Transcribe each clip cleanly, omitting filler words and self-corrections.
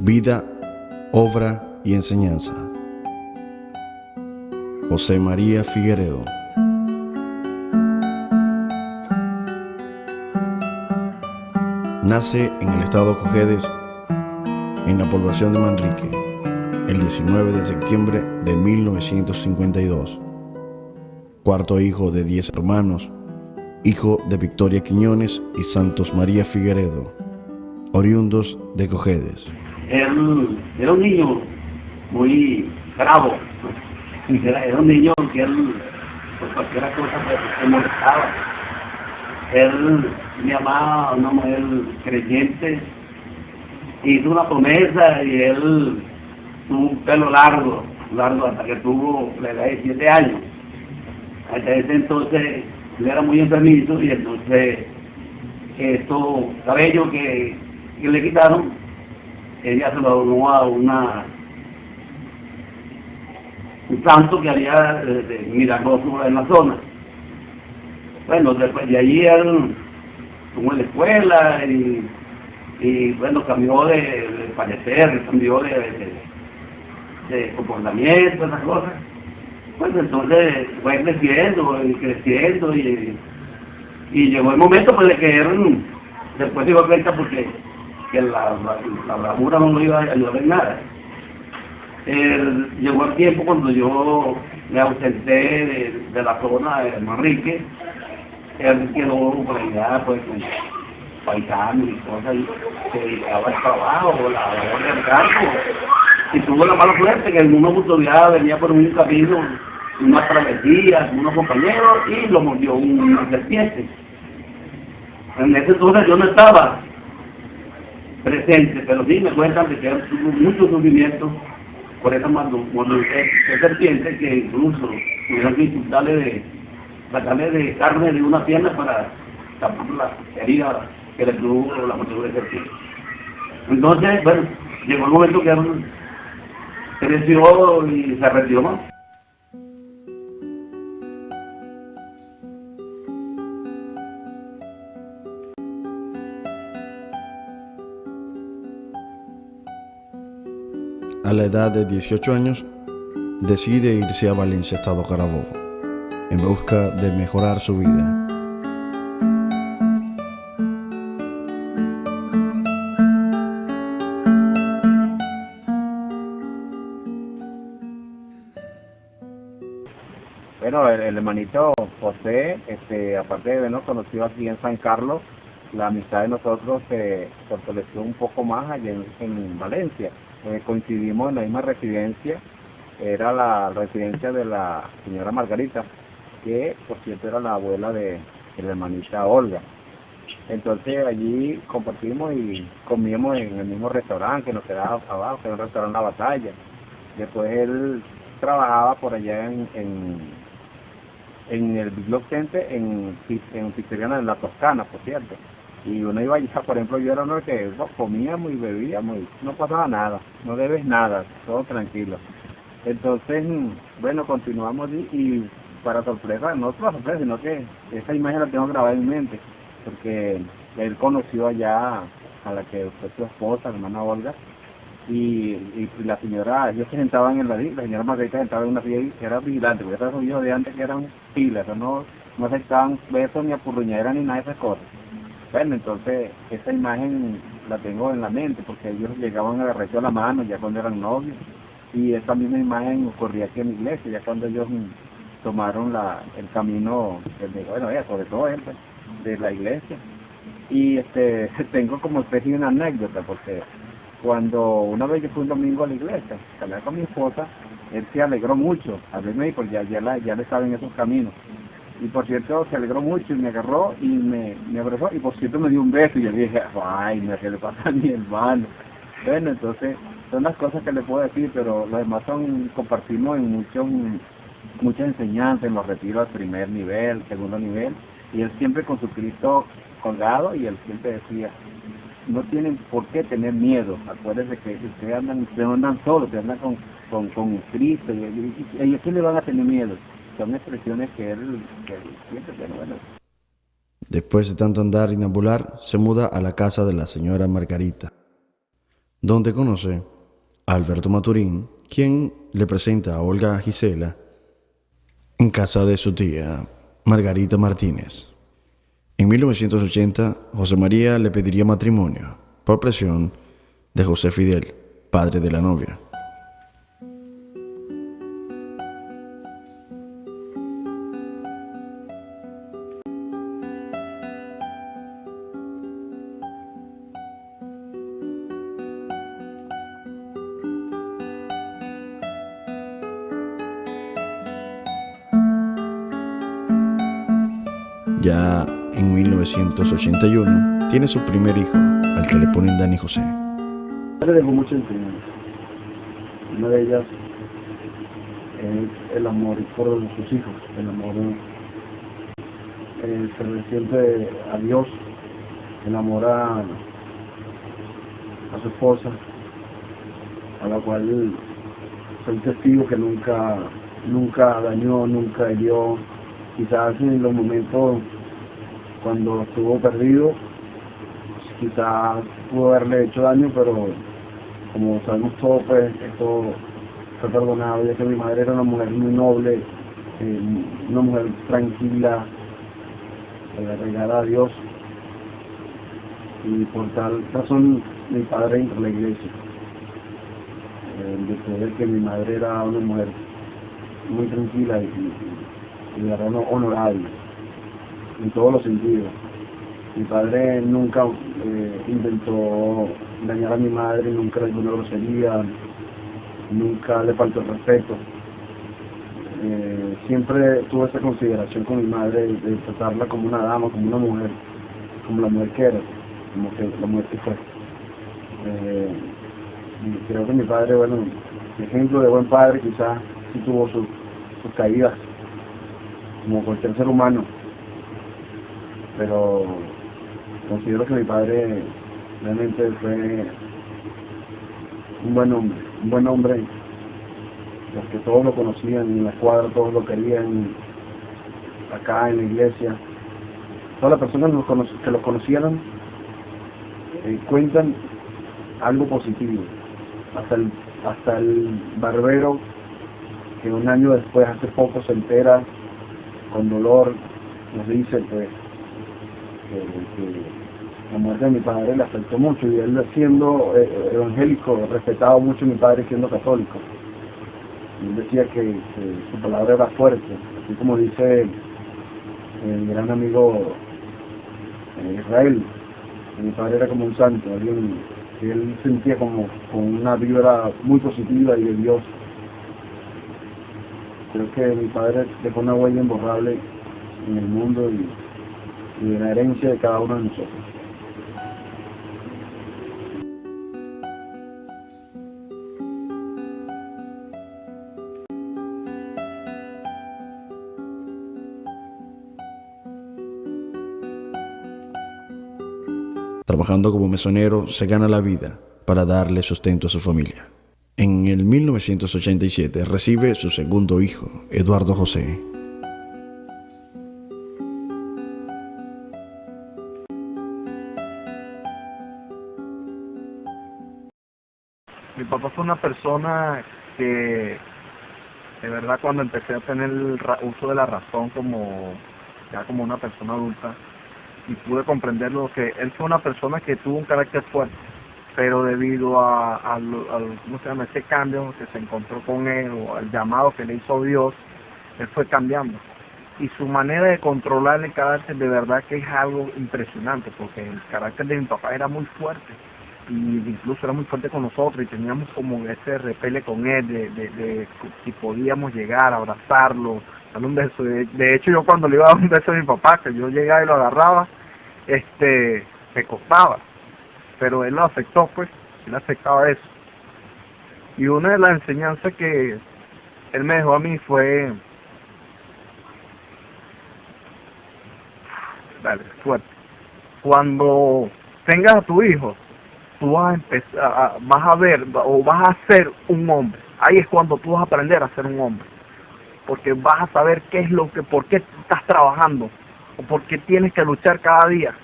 Vida, obra y enseñanza. José María Figueredo. Nace en el estado Cojedes, en la población de Manrique, el 19 de septiembre de 1952. Cuarto hijo de 10 hermanos, hijo de Victoria Quiñones y Santos María Figueredo, oriundos de Cojedes. Él era un niño muy bravo, era un niño que él, por cualquier cosa se molestaba. Él me amaba a una mujer creyente, hizo una promesa y él tuvo un pelo largo hasta que tuvo la edad de 7 años. Hasta ese entonces él era muy enfermizo y entonces estos cabellos que le quitaron, ella se lo donó a un santo que había de milagroso en la zona. Bueno, después de allí él estuvo en la escuela y bueno, cambió de parecer, cambió de comportamiento, esas cosas. Pues entonces fue creciendo y llegó el momento pues de que él después se dio cuenta porque que la bravura no lo iba a ayudar en nada. Llegó el tiempo cuando yo me ausenté de la zona de Manrique. Él quedó por allá pues con paisanos y cosas y se dedicaba al trabajo, la labor del campo. Y tuvo la mala suerte que en una oportunidad venía por un camino, una travesía, con unos compañeros y lo mordió una serpiente. En ese entonces yo no estaba presente, pero sí me cuentan de que él tuvo mucho sufrimiento por esa serpiente que incluso tuvieron que sacarle de carne de una pierna para tapar la herida que le produjo la mordedura de serpiente. Entonces, bueno, llegó el momento que él creció y se retiró más. A la edad de 18 años, decide irse a Valencia, estado Carabobo, en busca de mejorar su vida. Bueno, el hermanito José, aparte de habernos conocido aquí en San Carlos, la amistad de nosotros se fortaleció un poco más allá en Valencia. Coincidimos en la misma residencia, era la residencia de la señora Margarita, que por cierto era la abuela de la hermanita Olga. Entonces allí compartimos y comíamos en el mismo restaurante que nos quedaba abajo, que era un restaurante La Batalla. Después él trabajaba por allá en el Big Block Center, en Pizzería en la Toscana, por cierto. Y uno iba allá, por ejemplo, yo era uno que comíamos y bebíamos y no pasaba nada, no debes nada, todo tranquilo. Entonces, bueno, continuamos y para sorpresa, no para sorpresa, sino que esa imagen la tengo grabada en mente, porque él conoció allá a la que fue su esposa, la hermana Olga, y la señora, ellos se sentaban la señora Margarita sentaba en una silla y era vigilante, porque esos hijos de antes que eran pilas, no aceptaban besos ni apurruñeras ni nada de esas cosas. Bueno, entonces esa imagen la tengo en la mente, porque ellos llegaban a agarrarse a la mano ya cuando eran novios, y esta misma imagen ocurría aquí en la iglesia, ya cuando ellos tomaron el camino, bueno, sobre todo él, pues, de la iglesia. Y tengo como especie de una anécdota, porque cuando una vez yo fui un domingo a la iglesia, salí con mi esposa, él se alegró mucho, hablé porque ya le saben esos caminos. Y por cierto, se alegró mucho y me agarró y me abrazó y por cierto me dio un beso y yo dije, ay, ¿qué le pasa a mi hermano? Bueno, entonces son las cosas que le puedo decir, pero lo demás compartimos en muchas enseñanzas, en los retiros al primer nivel, segundo nivel, y él siempre con su Cristo colgado y él siempre decía, no tienen por qué tener miedo, acuérdense que ustedes no andan solos, ustedes andan con Cristo, y ellos sí le van a tener miedo. Son expresiones que él siempre tiene. Bueno. Después de tanto andar y ambular, se muda a la casa de la señora Margarita. donde conoce a Alberto Maturín, quien le presenta a Olga Gisela en casa de su tía Margarita Martínez. En 1980, José María le pediría matrimonio por presión de José Fidel, padre de la novia. Ya en 1981 tiene su primer hijo, al que le ponen Dani José. Me dejó mucha enseñanza. Una de ellas es el amor por sus hijos, el amor perteneciente a Dios, el amor a su esposa, a la cual soy testigo que nunca dañó, nunca hirió. Quizás en los momentos cuando estuvo perdido, quizás pudo haberle hecho daño, pero como sabemos todos, pues esto fue perdonado, ya que mi madre era una mujer muy noble, una mujer tranquila, regada a Dios, y por tal razón mi padre entró a la iglesia, después de que mi madre era una mujer muy tranquila y de verdad honorable en todos los sentidos. Mi padre nunca intentó dañar a mi madre, nunca le dijo una grosería, nunca le faltó el respeto. Siempre tuve esa consideración con mi madre de tratarla como una dama, como una mujer, como la mujer que era, como que la mujer que fue. Y creo que mi padre, bueno, ejemplo de buen padre, quizás sí tuvo sus caídas, como cualquier ser humano, pero considero que mi padre realmente fue un buen hombre, los que todos lo conocían, en la cuadra todos lo querían, acá en la iglesia, todas las personas que lo conocieron cuentan algo positivo, hasta el barbero que un año después, hace poco, se entera con dolor, nos dice pues que la muerte de mi padre le afectó mucho, y él siendo evangélico respetaba mucho a mi padre siendo católico. Y él decía que su palabra era fuerte, así como dice el gran amigo Israel, que mi padre era como un santo, alguien que él sentía como con una vibra muy positiva y de Dios. Creo que mi padre dejó una huella imborrable en el mundo y en la herencia de cada uno de nosotros. Trabajando como mesonero, se gana la vida para darle sustento a su familia. En el 1987 recibe su segundo hijo, Eduardo José. Mi papá fue una persona que, de verdad, cuando empecé a tener el uso de la razón ya como una persona adulta, y pude comprenderlo, que él fue una persona que tuvo un carácter fuerte, pero debido ¿cómo se llama?, ese cambio que se encontró con él, o al llamado que le hizo Dios, él fue cambiando. Y su manera de controlar el carácter, de verdad que es algo impresionante, porque el carácter de mi papá era muy fuerte, y incluso era muy fuerte con nosotros, y teníamos como ese repele con él, de si podíamos llegar a abrazarlo, darle un beso. De hecho, yo cuando le iba a dar un beso a mi papá, que yo llegaba y lo agarraba, me costaba, pero él lo aceptó, pues, él aceptaba eso. Y una de las enseñanzas que él me dejó a mí fue, dale, fuerte, cuando tengas a tu hijo, tú vas a empezar, vas a ver, o vas a ser un hombre. Ahí es cuando tú vas a aprender a ser un hombre, porque vas a saber por qué estás trabajando, o por qué tienes que luchar cada día.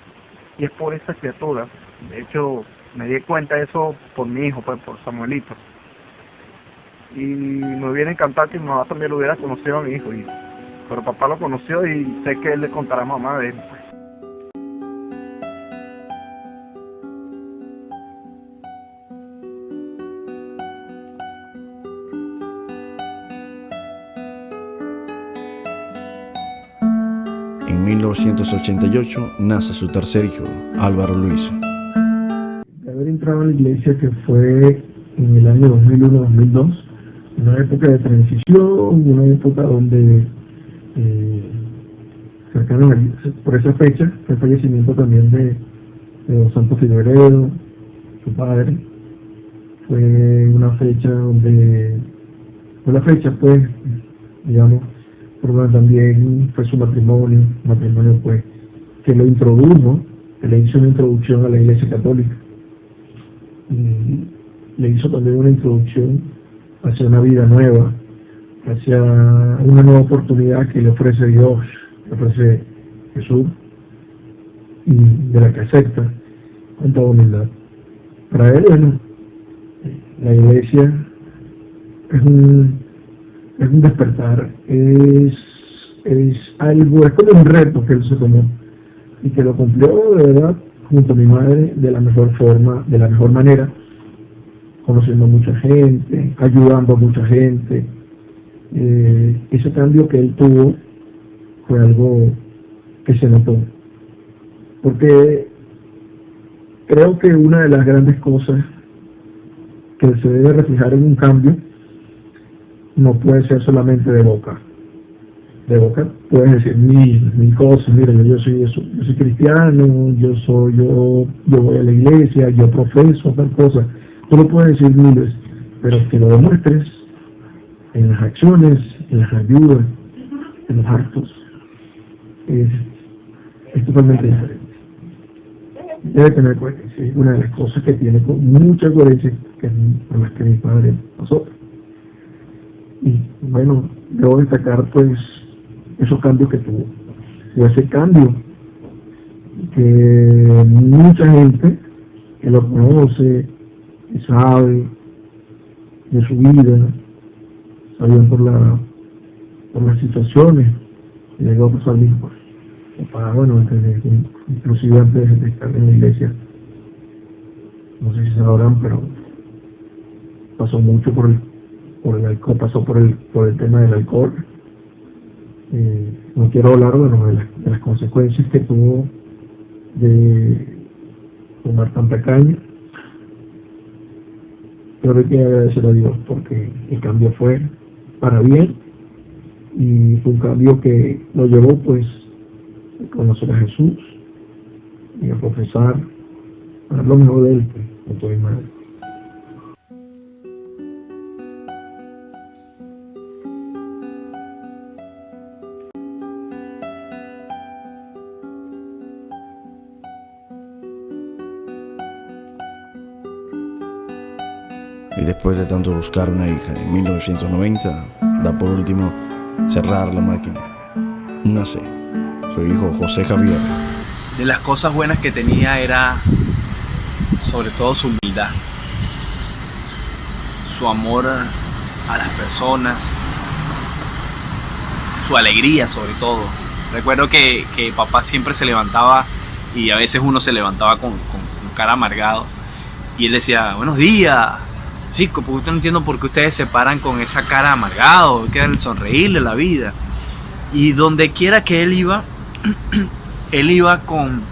Y es por esa criatura. De hecho, Me di cuenta de eso por mi hijo, pues, por Samuelito. Y me hubiera encantado que mi mamá también lo hubiera conocido a mi hijo. Pero papá lo conoció y sé que él le contará a mamá de él, pues. En 1988 nace su tercer hijo, Álvaro Luis. De haber entrado a la iglesia, que fue en el año 2001-2002, una época de transición, una época donde cercano por esa fecha fue el fallecimiento también de don Santos Figueredo, su padre. Fue una fecha donde, pues, digamos, pero también fue su matrimonio pues, que lo introdujo, que le hizo una introducción a la Iglesia Católica. Y le hizo también una introducción hacia una vida nueva, hacia una nueva oportunidad que le ofrece Dios, le ofrece Jesús, y de la que acepta con toda humildad. Para él, bueno, la iglesia es un despertar, es algo, es como un reto que él se tomó y que lo cumplió de verdad junto a mi madre de la mejor forma, de la mejor manera, conociendo a mucha gente, ayudando a mucha gente. Ese cambio que él tuvo fue algo que se notó, porque creo que una de las grandes cosas que se debe reflejar en un cambio no puede ser solamente de boca. De boca puedes decir mil cosas, mira, yo soy cristiano, yo voy a la iglesia, yo profeso tal cosa. Tú lo puedes decir miles, pero que lo demuestres en las acciones, en las ayudas, en los actos, es totalmente diferente. Debe tener coherencia, es una de las cosas que tiene con mucha coherencia, que es por las que mi padre pasó. Y bueno, debo destacar pues esos cambios que tuvo. Y ese cambio que mucha gente que lo conoce, que sabe de su vida, saben por las situaciones que llegó a pasar mi hijo. Bueno, inclusive antes de estar en la iglesia, no sé si sabrán, pero pasó mucho por el alcohol, pasó por el tema del alcohol. No quiero hablar, bueno, de las consecuencias que tuvo de tomar tanta caña, pero hay que agradecer a Dios porque el cambio fue para bien y fue un cambio que lo llevó pues a conocer a Jesús y a profesar, a dar lo mejor de él, pues, con toda mi madre. Y después de tanto buscar una hija, en 1990, da por último cerrar la máquina. Nace su hijo José Javier. De las cosas buenas que tenía era sobre todo su humildad, su amor a las personas, su alegría sobre todo. Recuerdo que papá siempre se levantaba y a veces uno se levantaba con cara amargado y él decía, buenos días. Chico, porque no entiendo por qué ustedes se paran con esa cara amargado, que era el sonreírle la vida. Y donde quiera que él iba con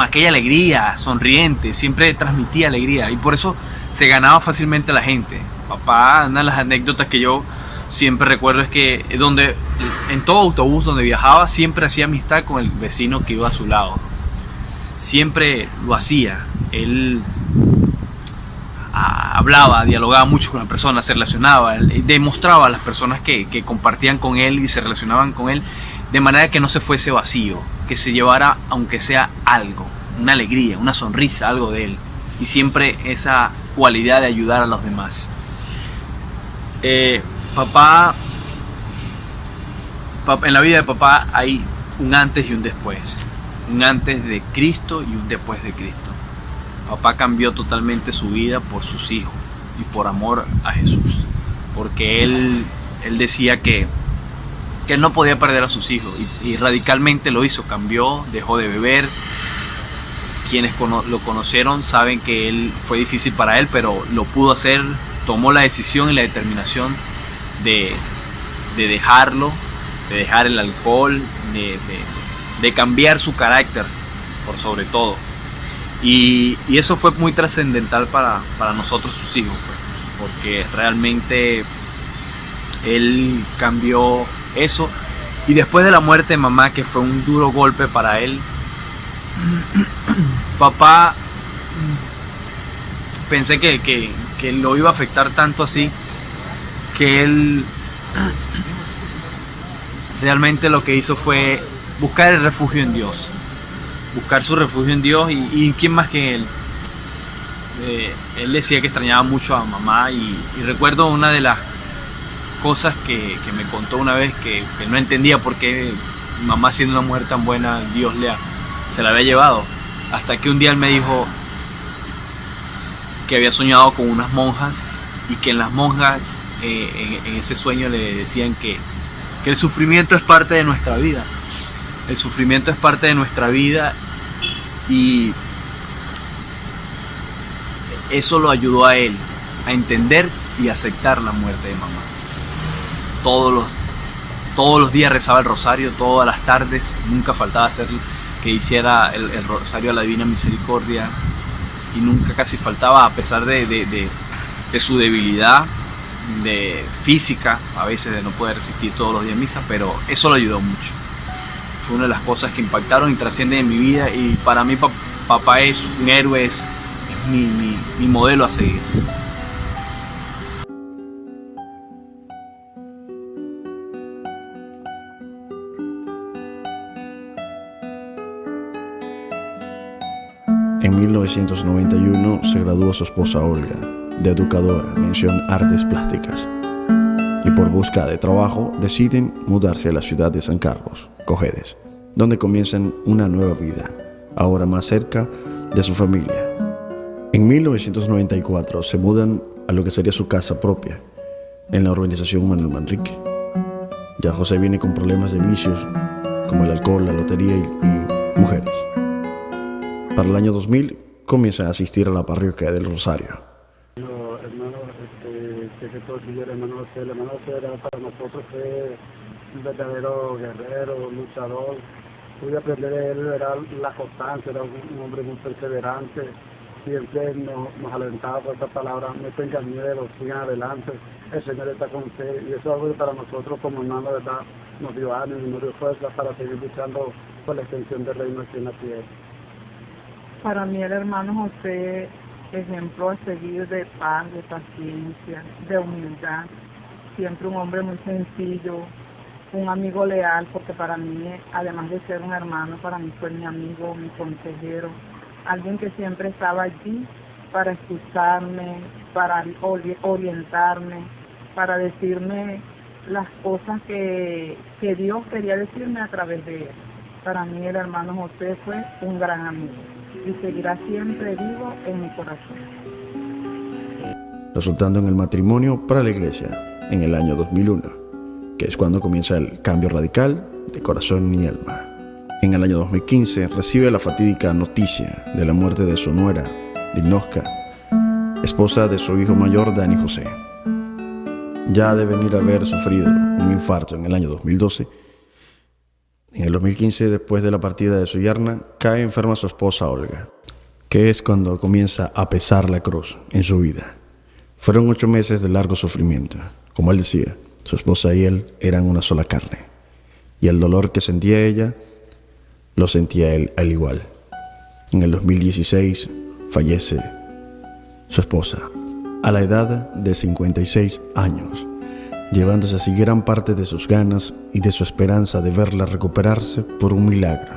aquella alegría, sonriente, siempre transmitía alegría y por eso se ganaba fácilmente a la gente. Papá, una de las anécdotas que yo siempre recuerdo es que en todo autobús donde viajaba siempre hacía amistad con el vecino que iba a su lado. Siempre lo hacía. Él hablaba, dialogaba mucho con las personas, se relacionaba, demostraba a las personas que compartían con él y se relacionaban con él de manera que no se fuese vacío, que se llevara aunque sea algo, una alegría, una sonrisa, algo de él, y siempre esa cualidad de ayudar a los demás. Papá, en la vida de papá hay un antes y un después, un antes de Cristo y un después de Cristo. Papá cambió totalmente su vida por sus hijos y por amor a Jesús, porque él decía que él no podía perder a sus hijos y radicalmente lo hizo, cambió, dejó de beber. Quienes lo conocieron saben que fue difícil para él, pero lo pudo hacer, tomó la decisión y la determinación de dejarlo, de dejar el alcohol, de cambiar su carácter por sobre todo. Y eso fue muy trascendental para nosotros, sus hijos, pues, porque realmente él cambió eso. Y después de la muerte de mamá, que fue un duro golpe para él, papá pensé que lo iba a afectar tanto así, que él realmente lo que hizo fue buscar el refugio en Dios, buscar su refugio en Dios. Y quién más que él. Él decía que extrañaba mucho a mamá, y recuerdo una de las cosas que me contó una vez, que no entendía por qué mamá, siendo una mujer tan buena, Dios se la había llevado, hasta que un día él me dijo que había soñado con unas monjas, y que en las monjas en ese sueño le decían que el sufrimiento es parte de nuestra vida. El sufrimiento es parte de nuestra vida, y eso lo ayudó a él a entender y aceptar la muerte de mamá. Todos los días rezaba el rosario, todas las tardes, nunca faltaba hacer que hiciera el rosario a la Divina Misericordia, y nunca casi faltaba, a pesar de su debilidad física, a veces de no poder asistir todos los días a misa, pero eso lo ayudó mucho. Fue una de las cosas que impactaron y trascienden en mi vida, y para mí papá es un héroe, es mi modelo a seguir. En 1991 se graduó su esposa Olga, de educadora, mención artes plásticas, y por busca de trabajo deciden mudarse a la ciudad de San Carlos, Cojedes, donde comienzan una nueva vida, ahora más cerca de su familia. En 1994 se mudan a lo que sería su casa propia, en la urbanización Manuel Manrique. Ya José viene con problemas de vicios, como el alcohol, la lotería y mujeres. Para el año 2000 comienza a asistir a la parroquia del Rosario. Hermano, que todo el hermano José era para nosotros fue un verdadero guerrero, luchador. Pude aprender de él, era la constancia, era un hombre muy perseverante. Siempre nos alentaba por esta palabra: no tengan miedo, sigan adelante, el Señor está con usted. Y eso es algo que para nosotros como hermanos, ¿verdad?, nos dio ánimo y nos dio fuerza para seguir luchando por la extensión del reino aquí en la tierra. Para mí el hermano José, ejemplo a seguir de paz, de paciencia, de humildad, siempre un hombre muy sencillo, un amigo leal, porque para mí, además de ser un hermano, para mí fue mi amigo, mi consejero, alguien que siempre estaba allí para escucharme, para orientarme, para decirme las cosas que Dios quería decirme a través de él. Para mí el hermano José fue un gran amigo y seguirá siempre vivo en mi corazón. Resultando en el matrimonio para la iglesia en el año 2001, que es cuando comienza el cambio radical de corazón y alma. En el año 2015 recibe la fatídica noticia de la muerte de su nuera, Dilnosca, esposa de su hijo mayor, Dani José. Ya de venir a haber sufrido un infarto en el año 2012, en el 2015, después de la partida de su yerna, cae enferma su esposa Olga, que es cuando comienza a pesar la cruz en su vida. Fueron 8 meses de largo sufrimiento. Como él decía, su esposa y él eran una sola carne, y el dolor que sentía ella, lo sentía él al igual. En el 2016 fallece su esposa, a la edad de 56 años, llevándose así gran parte de sus ganas y de su esperanza de verla recuperarse por un milagro.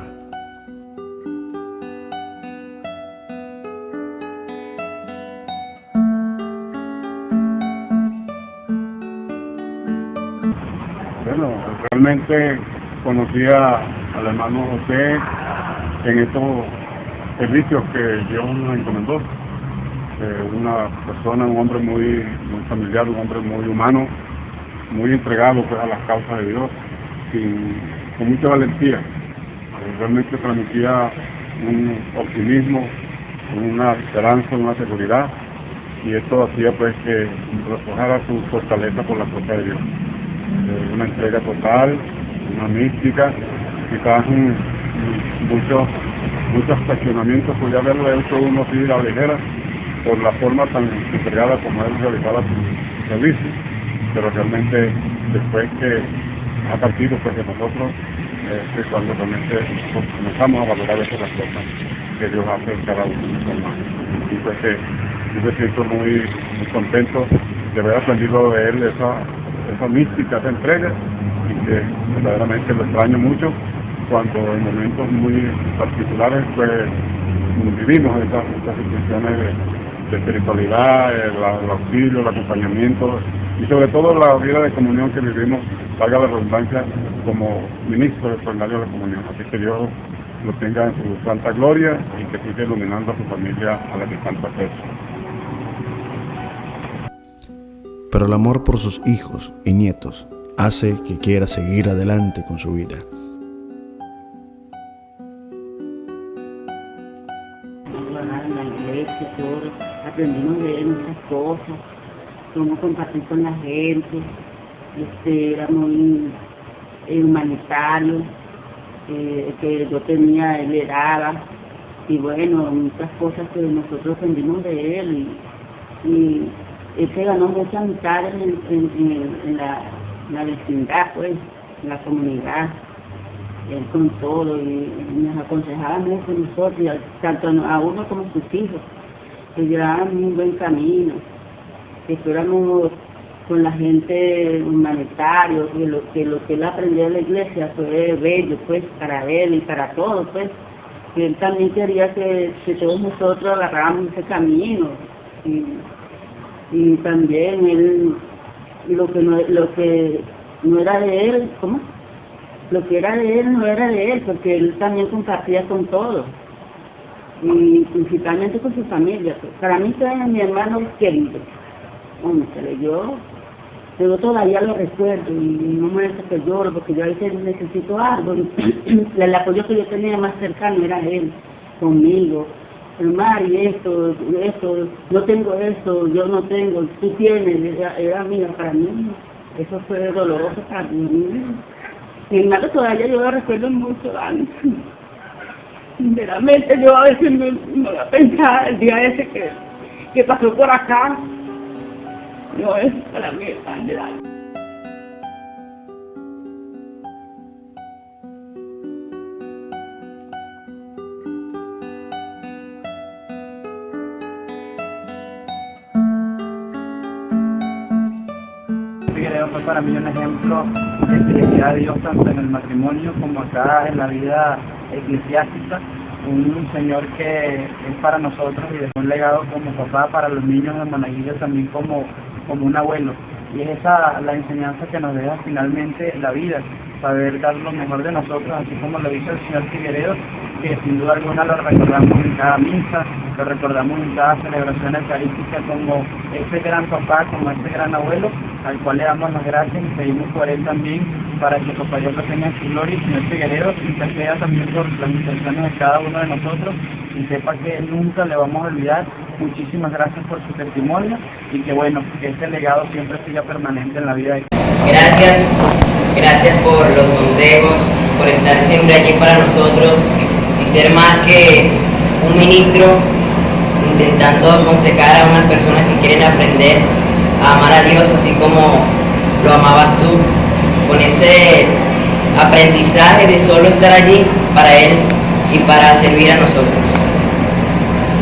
Bueno, realmente conocí al hermano José en estos servicios que Dios nos encomendó. Una persona, un hombre muy familiar, un hombre muy humano, muy entregado pues, a las causas de Dios, con mucha valentía. Realmente transmitía un optimismo, una esperanza, una seguridad, y esto hacía pues que reflejara su fortaleza por la fuerza de Dios. Una entrega total, una mística, quizás muchos cuestionamientos podía haberlo hecho uno así a la ligera por la forma tan entregada como él realizaba su servicio, pero realmente después que ha partido pues de nosotros es cuando realmente comenzamos a valorar esas cosas que Dios hace en cada uno de nosotros. Y pues yo me siento muy contento de haber aprendido de él esa mística, esa entrega, y que verdaderamente lo extraño mucho cuando en momentos muy particulares pues vivimos estas situaciones de espiritualidad, el auxilio, el acompañamiento y sobre todo la vida de comunión que vivimos, valga la redundancia, como ministro extraordinario de la comunión. Así que Dios lo tenga en su santa gloria y que siga iluminando a su familia a la que tanto aprecia. Pero el amor por sus hijos y nietos hace que quiera seguir adelante con su vida. En la iglesia, todo, aprendimos de él muchas cosas, cómo compartir con la gente, era muy humanitario, que yo tenía, él le daba, y bueno, muchas cosas que nosotros aprendimos de él, y él se ganó muchas amistades en la vecindad, pues, en la comunidad, él con todo, y nos aconsejaba mucho a nosotros, tanto a uno como a sus hijos, que llevaban un buen camino, que fuéramos con la gente humanitaria, que lo que él aprendió en la iglesia fue bello, pues, para él y para todos, pues, que él también quería que todos nosotros agarráramos ese camino, y también él, lo que no era de él, ¿cómo? Lo que era de él no era de él, porque él también compartía con todos, y principalmente con su familia. Para mí era mi hermano querido, hombre, yo todavía lo recuerdo y no me hace que lloro, porque yo a veces necesito algo, el apoyo que yo tenía más cercano era él, conmigo. Mari, esto, no tengo esto, yo no tengo, tú tienes, era mío para mí, eso fue doloroso para mí. Sin embargo, todavía yo lo recuerdo mucho antes. Sinceramente, yo a veces me voy a pensar el día ese que pasó por acá. No es para mí tan grande. Fue para mí un ejemplo de fidelidad a Dios tanto en el matrimonio como acá en la vida eclesiástica, un señor que es para nosotros y dejó un legado como papá para los niños de Monaguillo, también como un abuelo, y es esa la enseñanza que nos deja finalmente la vida, saber dar lo mejor de nosotros, así como lo dice el señor Figueredo, que sin duda alguna lo recordamos en cada misa, lo recordamos en cada celebración eucarística como ese gran papá, como ese gran abuelo, al cual le damos las gracias y pedimos por él también, para que Papá Dios lo tenga en su gloria, y señor Figueredo interceda también por las intenciones de cada uno de nosotros, y sepa que nunca le vamos a olvidar. Muchísimas gracias por su testimonio, y que bueno, que este legado siempre siga permanente en la vida de Gracias por los consejos, por estar siempre allí para nosotros y ser más que un ministro intentando aconsejar a unas personas que quieren aprender a amar a Dios así como lo amabas tú, con ese aprendizaje de solo estar allí para Él y para servir a nosotros.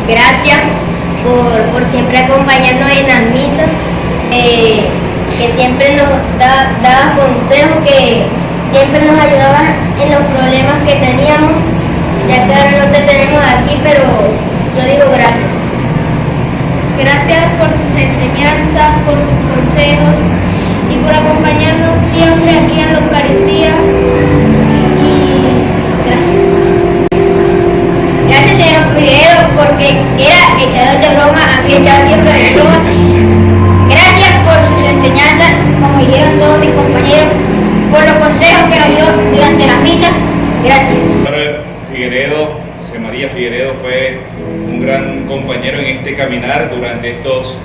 Gracias por siempre acompañarnos en las misas, que siempre nos daba consejos, que siempre nos ayudaba en los problemas que teníamos, ya que ahora no te tenemos aquí, pero yo digo gracias. Gracias por tus enseñanzas, por tus consejos y por acompañarnos siempre aquí en la Eucaristía. Y gracias. Gracias, señor Figueredo. echador de broma, a mí echado siempre de broma. Gracias por sus enseñanzas, como dijeron todos mis compañeros, por los consejos que nos dio durante la misa. Gracias. Figueredo, José María Figueredo, fue un gran compañero en este caminar durante estos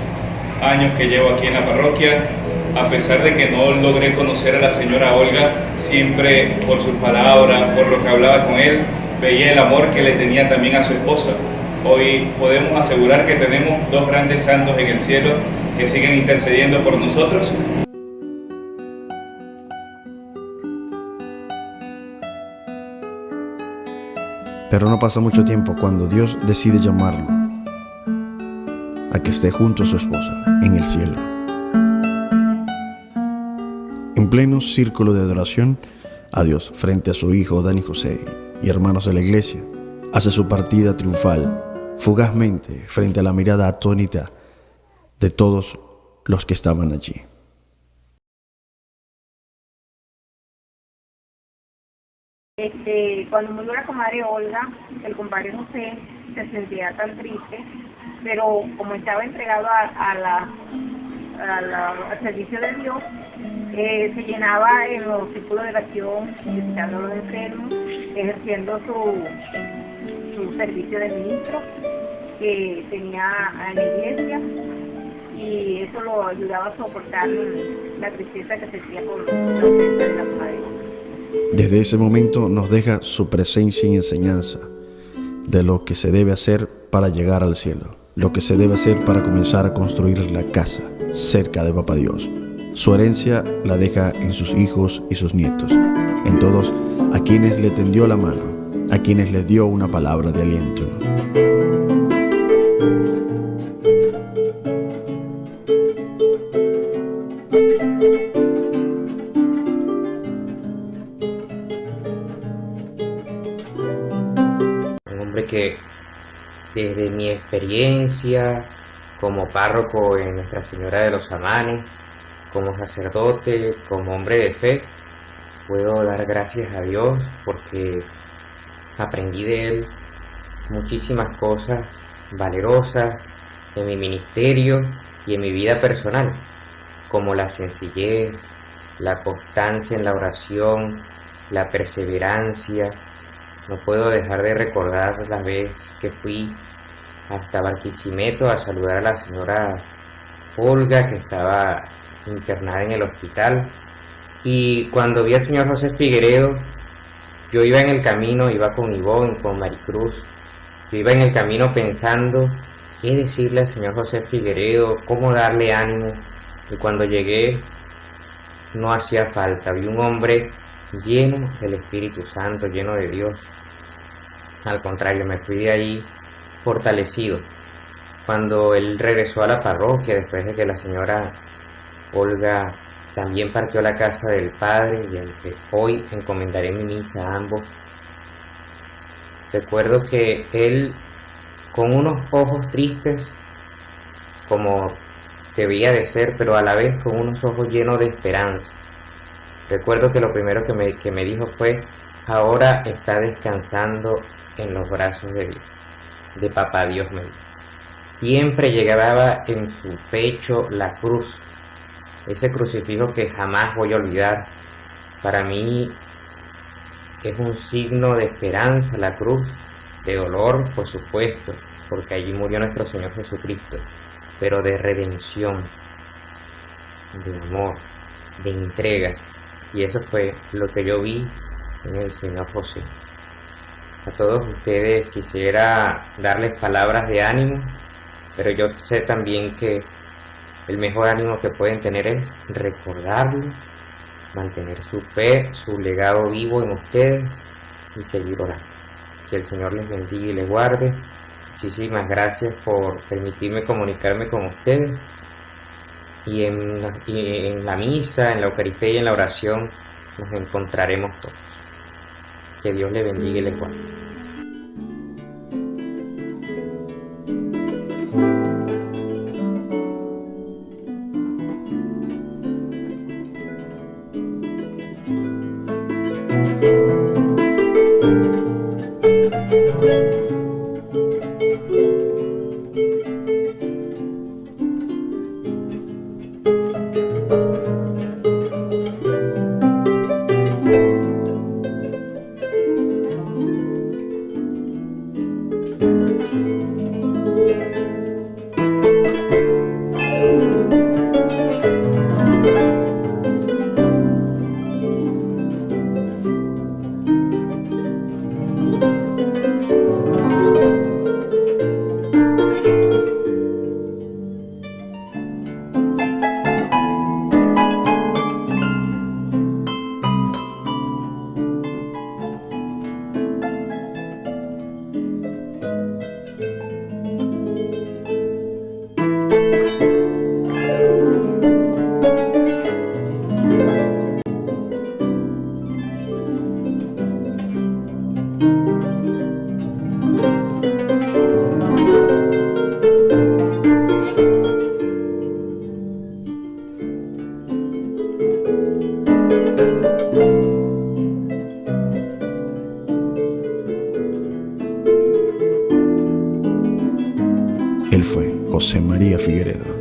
años que llevo aquí en la parroquia. A pesar de que no logré conocer a la señora Olga, siempre por sus palabras, por lo que hablaba con él, veía el amor que le tenía también a su esposa. Hoy podemos asegurar que tenemos dos grandes santos en el cielo que siguen intercediendo por nosotros. Pero no pasa mucho tiempo cuando Dios decide llamarlo a que esté junto a su esposa en el cielo. En pleno círculo de adoración a Dios frente a su hijo Dani José y hermanos de la iglesia, hace su partida triunfal, fugazmente frente a la mirada atónita de todos los que estaban allí. Cuando murió la comadre Olga, el compadre José se sentía tan triste, pero como estaba entregado al servicio de Dios, se llenaba en los círculos de oración, visitando a los enfermos, ejerciendo su servicio de ministro que tenía en la iglesia, y eso lo ayudaba a soportar la tristeza que sentía por la ausencia de la comadre Olga. Desde ese momento nos deja su presencia y enseñanza de lo que se debe hacer para llegar al cielo, lo que se debe hacer para comenzar a construir la casa cerca de Papá Dios. Su herencia la deja en sus hijos y sus nietos, en todos a quienes le tendió la mano, a quienes le dio una palabra de aliento. Que desde mi experiencia como párroco en Nuestra Señora de los Amanes, como sacerdote, como hombre de fe, puedo dar gracias a Dios porque aprendí de Él muchísimas cosas valerosas en mi ministerio y en mi vida personal, como la sencillez, la constancia en la oración, la perseverancia. No puedo dejar de recordar la vez que fui hasta Barquisimeto a saludar a la señora Olga, que estaba internada en el hospital. Y cuando vi al señor José Figueredo, yo iba en el camino, iba con Ivonne, con Maricruz. Yo iba en el camino pensando qué decirle al señor José Figueredo, cómo darle ánimo. Y cuando llegué, no hacía falta. Vi un hombre lleno del Espíritu Santo, lleno de Dios. Al contrario, me fui de ahí fortalecido. Cuando él regresó a la parroquia, después de que la señora Olga también partió a la casa del Padre, y al que hoy encomendaré mi misa a ambos, recuerdo que él, con unos ojos tristes, como debía de ser, pero a la vez con unos ojos llenos de esperanza. Recuerdo que lo primero que me dijo fue: ahora está descansando en los brazos de Papá Dios. Me dijo. Siempre llevaba en su pecho la cruz, ese crucifijo que jamás voy a olvidar. Para mí es un signo de esperanza la cruz, de dolor, por supuesto, porque allí murió nuestro Señor Jesucristo, pero de redención, de amor, de entrega. Y eso fue lo que yo vi en el Señor José. A todos ustedes quisiera darles palabras de ánimo, pero yo sé también que el mejor ánimo que pueden tener es recordarlo, mantener su fe, su legado vivo en ustedes y seguir orando. Que el Señor les bendiga y les guarde. Muchísimas gracias por permitirme comunicarme con ustedes. Y en la misa, en la Eucaristía y en la oración nos encontraremos todos. Que Dios les bendiga y les guarde. María Figueredo.